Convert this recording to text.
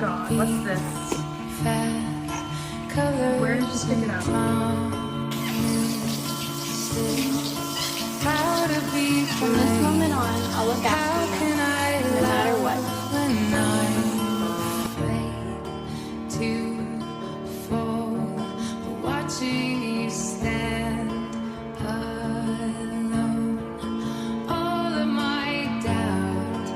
God, what's this? Where did you pick it up? From this moment on, I'll look after you, no matter what. Watching you stand alone, all of my doubt.